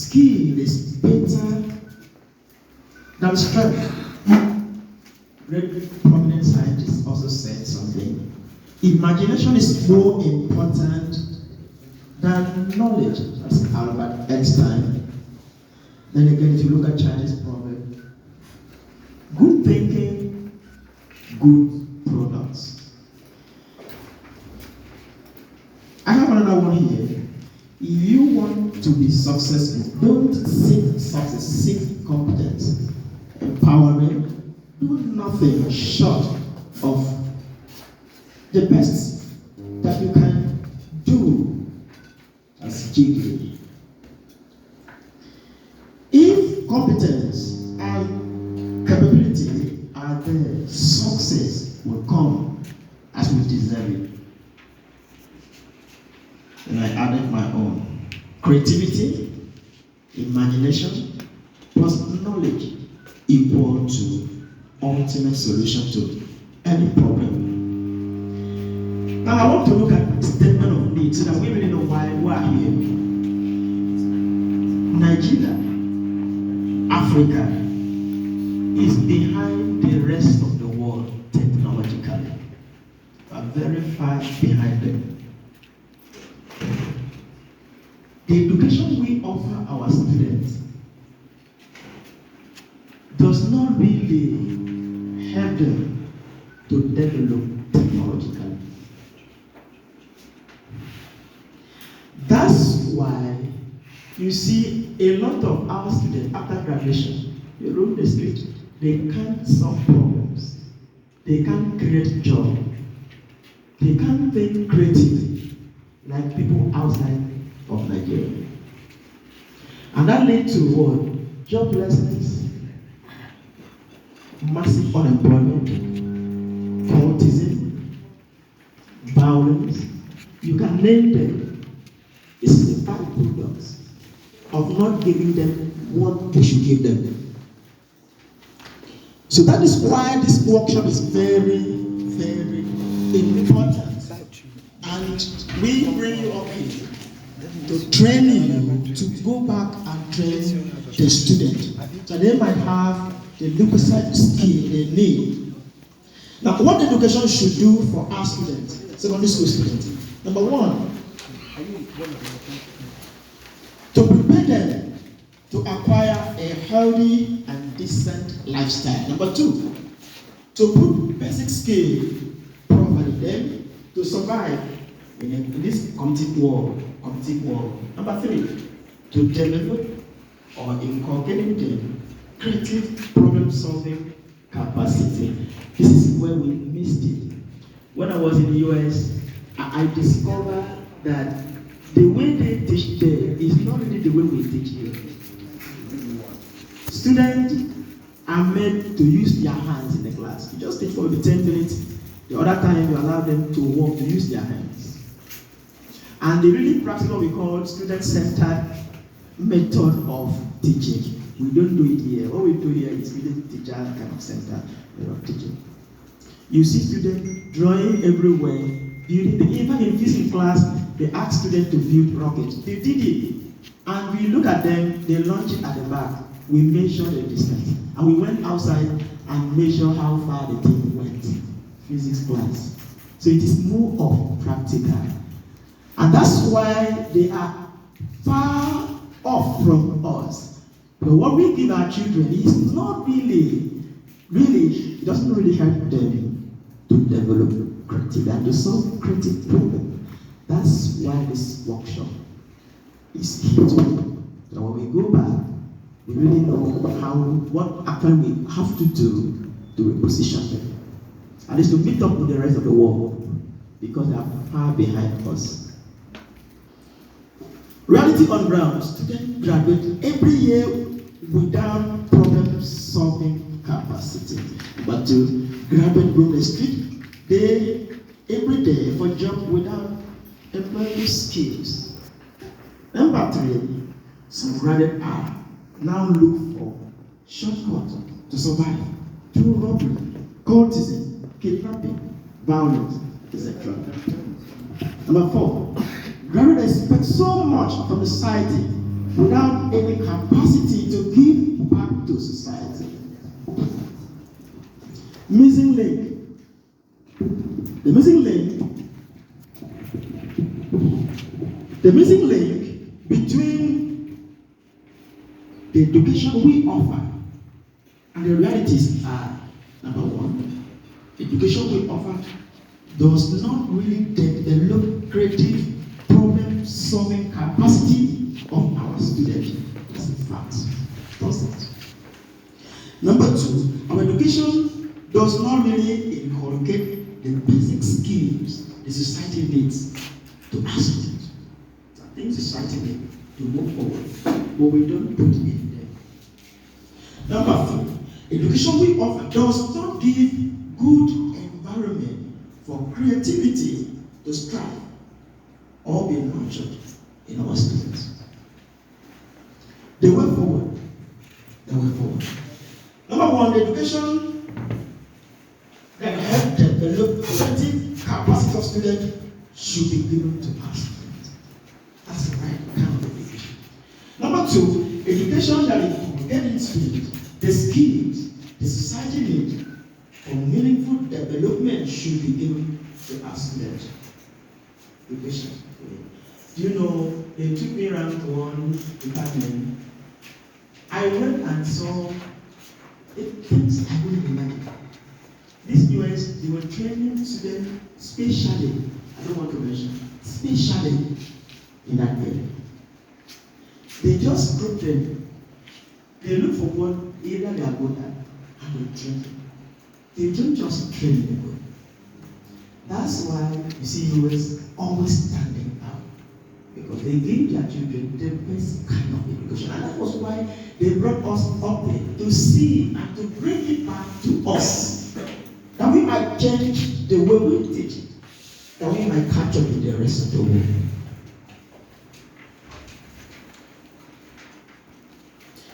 skill is better than strength. Great prominent scientists also said something. Imagination is more important than knowledge. That's Albert Einstein. Then again, if you look at Chinese proverb, good thinking, good products. I have another one here. If you want to be successful, don't seek success, seek competence, empowerment. Do nothing short of the best that you can do as Jiggly. If competence and capability are there, success will come as we deserve it. And I added my own. Creativity, imagination, plus knowledge equal to ultimate solution to any problem. Now I want to look at statement of need so that we really know why we are here. Nigeria, Africa is behind the rest of the world technologically. We are very far behind them. The education we offer our students does not really help them to develop technologically. That's why you see a lot of our students after graduation, they roam the street, they can't solve problems, they can't create jobs, they can't think creatively like people outside of Nigeria. And that leads to what? Joblessness, massive unemployment, cultism, violence. You can name them. This is the byproduct of not giving them what we should give them. So that is why this workshop is very, very important. And we bring you up here to train you to go back and train the student. So they might have the requisite skill they need. Now, what education should do for our students, secondary school students? Number one, to prepare them to acquire a healthy and decent lifestyle. Number two, to put basic skill properly them to survive in this competitive world. Number three, to develop or inculcate them creative problem-solving capacity. This is where we missed it. When I was in the US, I discovered that the way they teach there is not really the way we teach here. Students are made to use their hands in the class. You just teach for maybe 10 minutes. The other time you allow them to work, to use their hands. And they really practice what we call student-centered method of teaching. We don't do it here. What we do here is really teacher kind of center of teaching. You see students drawing everywhere, building. Even in physics class, they ask students to build rockets. They did it. And we look at them, they launch it at the back. We measure the distance. And we went outside and measure how far the thing went. Physics class. So it is more of practical. And that's why they are far off from us. But what we give our children is not really, it doesn't really help them to develop creativity and to solve creative problems. That's why this workshop is key to it. So when we go back, we really know what actually we have to do to reposition them. And it's to meet up with the rest of the world because they are far behind us. Reality on ground, students graduate every year without problem-solving capacity. But to graduate from the street, they every day for job without employable skills. Number three, some graduate are now look for shortcuts to survive through robbery, cultism, kidnapping, violence, etc. Number four, graduates expect so much from the society without any capacity to give back to society. Missing link. The missing link between the education we offer and the realities are, number one, education we offer does not really develop creative problem-solving capacity of our students. That's a fact. Doesn't. Number two, our education does not really inculcate the basic skills the society needs to our students. I think society needs to move forward, but we don't put it in there. Number three, education we offer does not give good environment for creativity to strive or be nurtured in our students. The way forward. Number one, the education that help develop creative capacity of students should be given to our students. That's the right kind of education. Number two, education that is getting students the skills the society needs for meaningful development should be given to our students. Education. Do you know, they took me around to one department. I went and saw things I wouldn't imagine. These US, they were training students specially, I don't want to mention, specially in that area. They just group them. They look for what area they are good at and they train them. They don't just train them. That's why you see US always standing out. Because they give their children the best kind of education. And that was why they brought us up there to see and to bring it back to us. That we might change the way we teach it. That we might catch up with the rest of the world.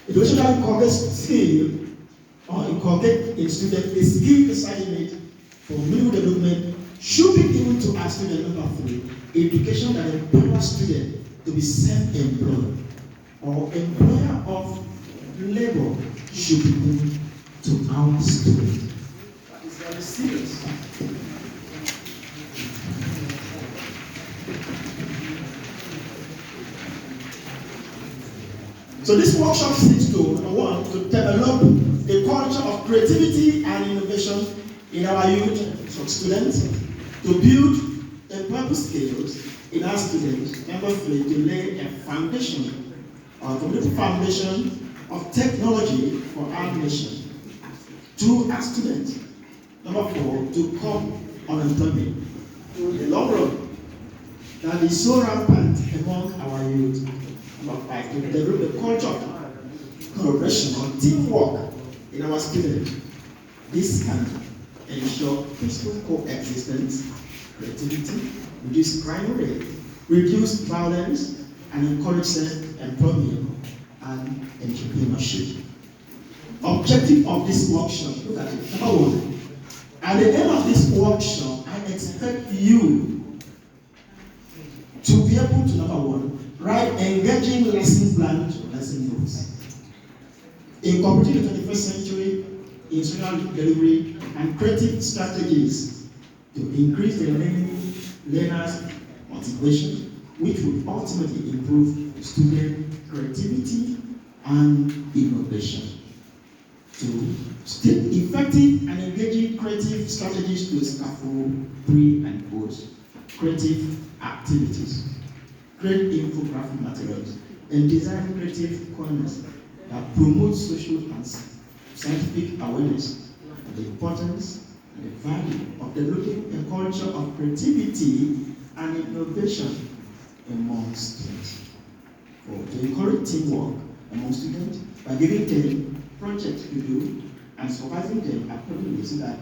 Education that inculcates skill or inculcate in students the skill society needs for meaningful development should be given to our students. Number three, education that empowers students to be self-employed or employer of labor should be given to our students. That is very serious. So this workshop seeks to, number one, to develop a culture of creativity and innovation in our youth, so students, to build employable skills in our students. Number three, to lay a foundation, or community foundation of technology for our nation through our students. Number four, to curb unemployment in the long run that is so rampant among our youth. Number five, to develop a culture of collaboration or teamwork in our students. This can ensure peaceful coexistence, creativity, reduce crime rate, reduce violence, and encourage self-employment and entrepreneurship. Objective of this workshop, look at it. Number one, at the end of this workshop, I expect you to be able to, number one, write engaging lesson plans or lesson notes. Incorporating the 21st century instructional delivery and creative strategies to increase the learners' motivation, which will ultimately improve student creativity and innovation. To state effective and engaging creative strategies to scaffold pre and post creative activities, create infographic materials, and design creative corners that promote social and scientific awareness of the importance and the value of developing a culture of creativity and innovation among students. To encourage teamwork among students by giving them projects to do and supervising them accordingly so that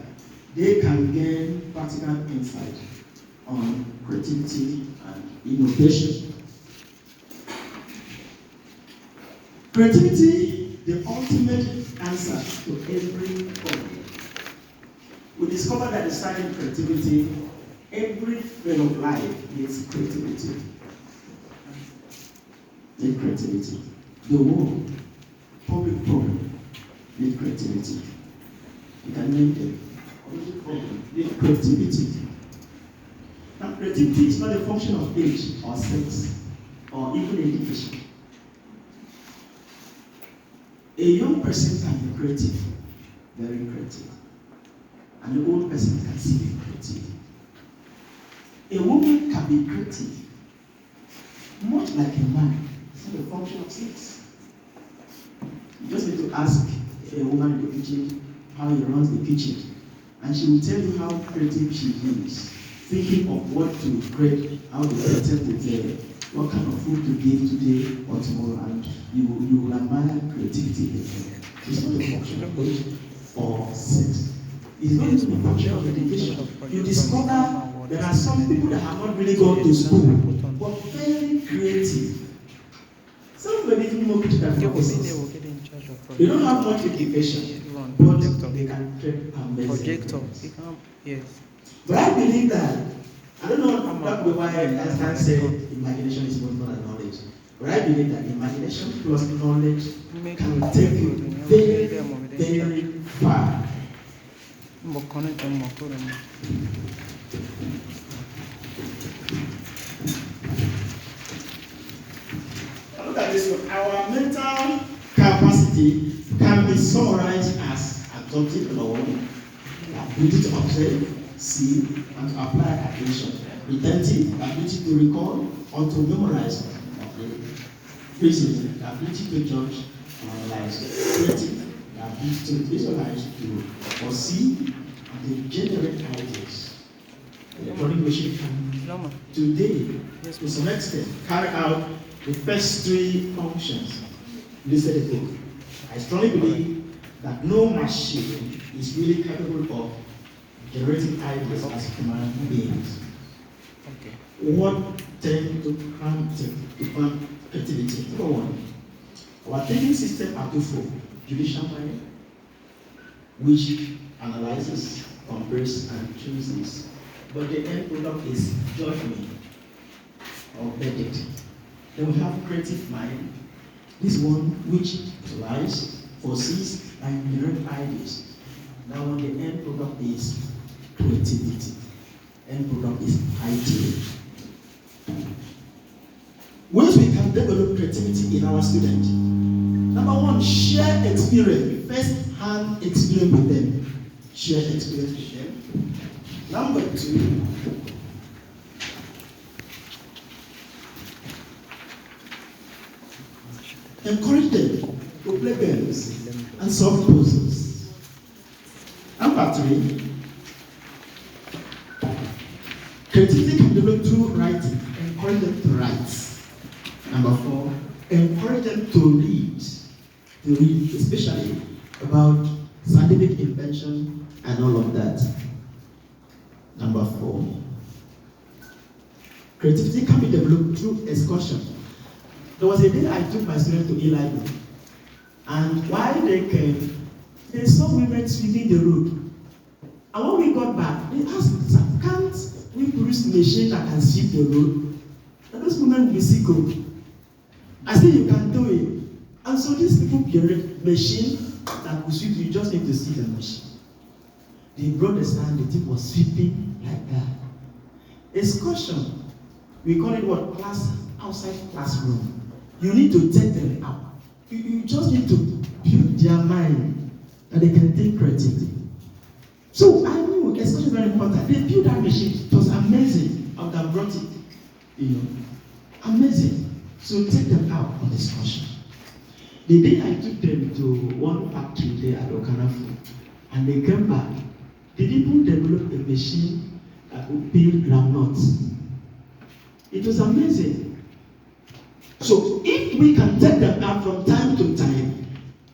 they can gain practical insight on creativity and innovation. Creativity, the ultimate answer to every problem. We discovered that deciding creativity, every field of life needs creativity. need creativity. The world, public problem, need creativity. You can name them. Public problem, need creativity. Now, creativity is not a function of age or sex or even education. A young person can be creative, very creative. And an old person can still be creative. A woman can be creative, much like a man. It's not a function of sex. You just need to ask a woman in the kitchen how he runs the kitchen, and she will tell you how creative she is, thinking of what to create, how to pretend it, what kind of food to give today or tomorrow, and you will admire creativity. It's not a function of age or sex. It's not even a function of education. You discover there are some people that have not really gone to school, but very creative. Some may be even more critical than professors. They don't have much education, but they can create amazing things. Yes. But I believe that, I don't know why I can't say imagination is more than knowledge. But I believe that imagination plus knowledge can take you very, very far. Look at this one. Our mental capacity can be summarized as adoptive number one, ability to observe, see, and to apply attention. Retentive, ability to recall or to memorize. Reasoning, the ability to judge and analyze. Creative, the ability to visualize, to foresee, and to generate ideas. The electronic machine can today, to some extent, carry out the first three functions listed above. I strongly believe that no machine is really capable of generating ideas as human beings. What tend to cram creativity? Number one, our thinking system are twofold: judicial mind, which analyzes, compares, and chooses, but the end product is judgment or verdict. Then we have creative mind, this one which lies, foresees, and generates ideas. Now the end product is creativity. End product is idea. Ways we can develop creativity in our students. Number one, share experience, first-hand experience with them. Share experience with them. Number two, encourage them to play games and solve puzzles. Number three, creativity can develop through writing. Encourage them to write. Number four, encourage them to read, especially about scientific invention and all of that. Number four, creativity can be developed through excursion. There was a day I took my students to Eli, and while they came, they saw women sweeping the road. And when we got back, they asked, can't we produce a machine that can sweep the road? And those women will be sick. I said, you can do it. And so these people create machine that will sweep. You just need to see the machine. They brought the stand, the tip was sweeping like that. Excursion, we call it what? Class, outside classroom. You need to take them out. You just need to build their mind that they can think creatively. So I knew excursion is very important. They built that machine. It was amazing. I would have brought it. Amazing. So take them out on excursion. The day I took them to one factory there at Okanafu, and they came back, the people developed a machine that would peel groundnuts. It was amazing. So if we can take them out from time to time,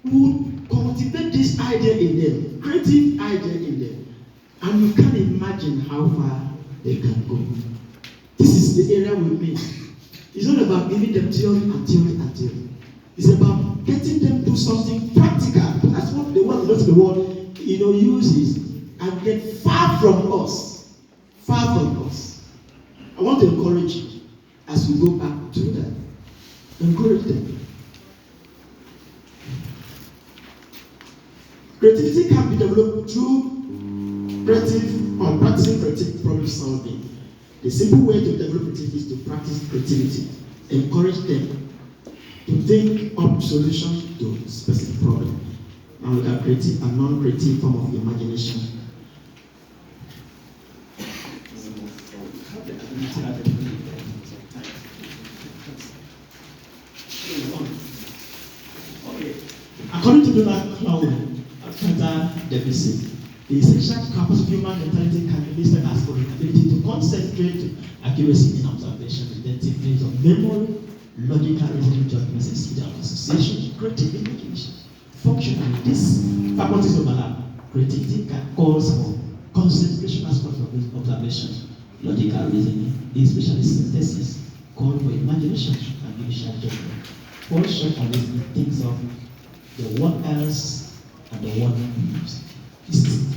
we would cultivate this idea in them, creative idea in them, and you can imagine how far they can go. This is the area we mean. It's not about giving them theory and theory and theory. It's about getting them to something practical. That's what the world, not the world, uses, and get far from us. Far from us. I want to encourage you as we go back to that. Encourage them. Creativity can be developed through creative or practicing creative problem solving. The simple way to develop creativity is to practice creativity. Encourage them to think up solutions to specific problems. Now we got creative and non-creative form of imagination. According to Donald Clown, deficit. The essential capacity of human mentality can be listed as the ability to concentrate accuracy in observation, identification of memory, logical reasoning, judgment, speed of association, creative imagination. Functionally, these faculties overlap. Creativity can cause for concentration aspect of observation, logical reasoning, especially synthesis, call for imagination and initial judgment. For short on this, it thinks of the what else and the what use. This is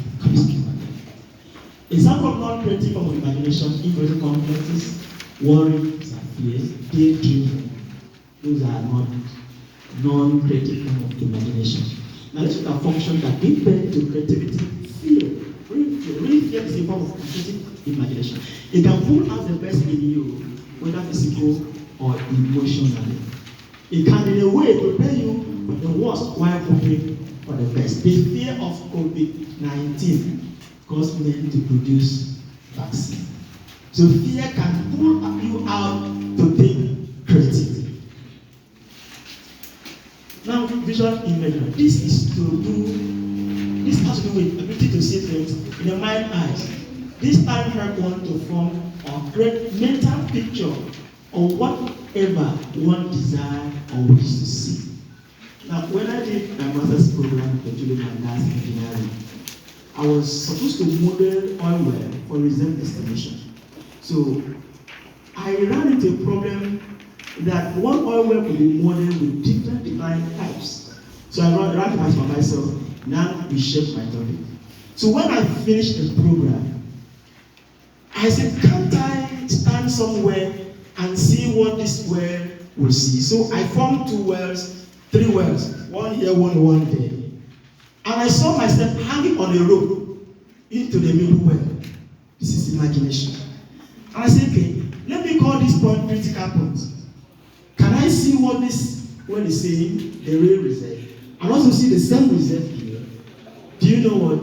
example of non-creative form of imagination, incorrect complexes, worries and fears, daydreaming. Those are not non-creative form of imagination. Now let's look at functions that give birth to creativity. Fear. Real fear is a form of creative imagination. It can pull out the best in you, whether physical or emotionally. It can in a way prepare you for the worst while hoping for the best. The fear of COVID-19 caused men to produce vaccine. So fear can pull you out to think creatively. Now, visual imagery. This has to do with ability to see things in the mind eyes. This time help one to form or create mental picture of whatever one desire or wishes to see. Now, when I did my master's program for children and gas engineering, I was supposed to model oil well for result estimation. So I ran into a problem that one oil well could be modeled with different design types. So I ran it by myself. Now we shape my topic. So when I finished the program, I said, can't I stand somewhere and see what this well will see? So I formed three wells, one here, one there. And I saw myself hanging on a rope into the middle well. This is imagination. And I said, okay, let me call this point critical point. Can I see what this well is saying, the real result? And also see the same result here. Do you know what?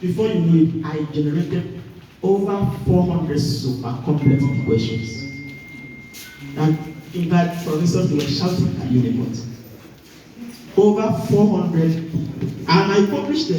Before you know it, I generated over 400 super complex equations. And in fact, professors, they were shouting at unicorns. Over 400, and I published them.